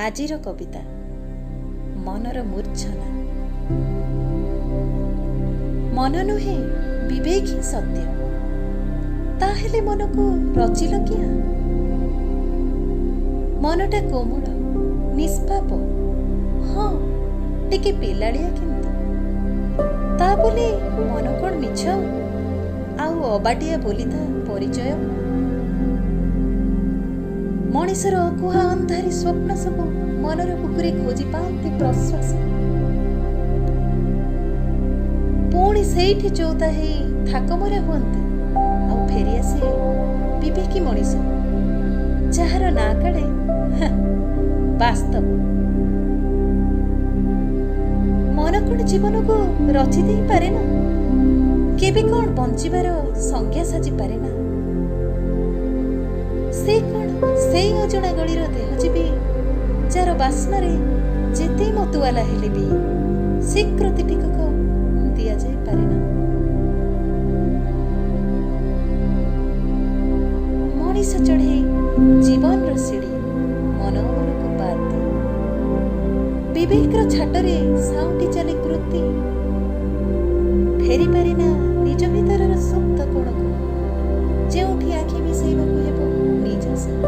ଆଜିର କବିତା ମନର ମୂର୍ଚ୍ଛନା। ମନ ନୁହେଁ ବିବେକ ହିଁ ସତ୍ୟ, ତାହେଲେ ମନକୁ ରଚିଲ କିଆ? ମନଟା କୋମଳ ନିଷ୍ପାପ, ହଁ ଟିକେ ପିଲାଳିଆ, କିନ୍ତୁ ତା ବୋଲି ମନ କ'ଣ ମିଛ ଆଉ ଅବାଟିଆ ବୋଲି ତା ପରିଚୟ? ମଣିଷର ଅକୁହା ଅନ୍ଧାରୀ ସ୍ୱପ୍ନ ସବୁ ମନର ବୁକୁରେ ଖୋଜି ପାଆନ୍ତି ପ୍ରଶ୍ୱାସ। ପୁଣି ସେଇଠି ଚଉତା ହେଇ ଥାକମରା ହୁଅନ୍ତି ଆଉ ଫେରିଆସେ ବିବେକୀ ମଣିଷ, ଯାହାର ନାଁ କାଢ଼େ ବାସ୍ତବ। ମନ କ'ଣ ଜୀବନକୁ ରଚି ଦେଇପାରେ ନା? କେବେ କ'ଣ ବଞ୍ଚିବାର ସଂଜ୍ଞା ସାଜିପାରେ ନା? ସେ କ'ଣ ସେଇ ଅଜଣା ଗଳିର ଦେହଜୀବୀ, ଯାର ବାସ୍ନାରେ ଯେତେ ମତୁଆଲା ହେଲେ ବି ସ୍ୱୀକୃତି ଟିକକ ଦିଆଯାଇପାରେ ନା? ମଣିଷ ଚଢ଼େ ଜୀବନର ସିଡ଼ି ମନ ମନକୁ ବାଦ ଦେଇ, ବିବେକର ଛାଟରେ ସାଉଁଟି ଚାଲେ କୃତି। ଫେରିପାରେ ନା ନିଜ ଭିତରର ସୁପ୍ତ କୋଣକୁ, ଯେଉଁଠି ଆଖି ମିଶାଇବାକୁ ହେବ ନିଜ ସହ।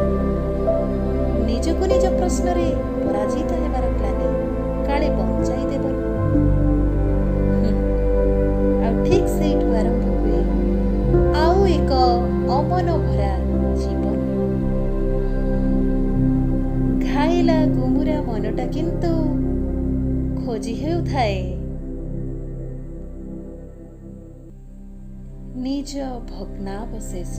ନିଜକୁ ନିଜ ପ୍ରଶ୍ନରେ ପରାଜିତ ହେବାର ଗ୍ଲାନି କାଳେ ବଞ୍ଚାଇ ଦେବନି। ଆଉ ଠିକ୍ ସେଇଠୁ ଆରମ୍ଭ ହୁଏ ଆଉ ଏକ ଅମନ ଭରା ଜୀବନ। ଘାଇଲା ଗୁମୁରା ମନଟା କିନ୍ତୁ ଖୋଜି ହେଉଥାଏ ନିଜ ଭଗ୍ନାବଶେଷ।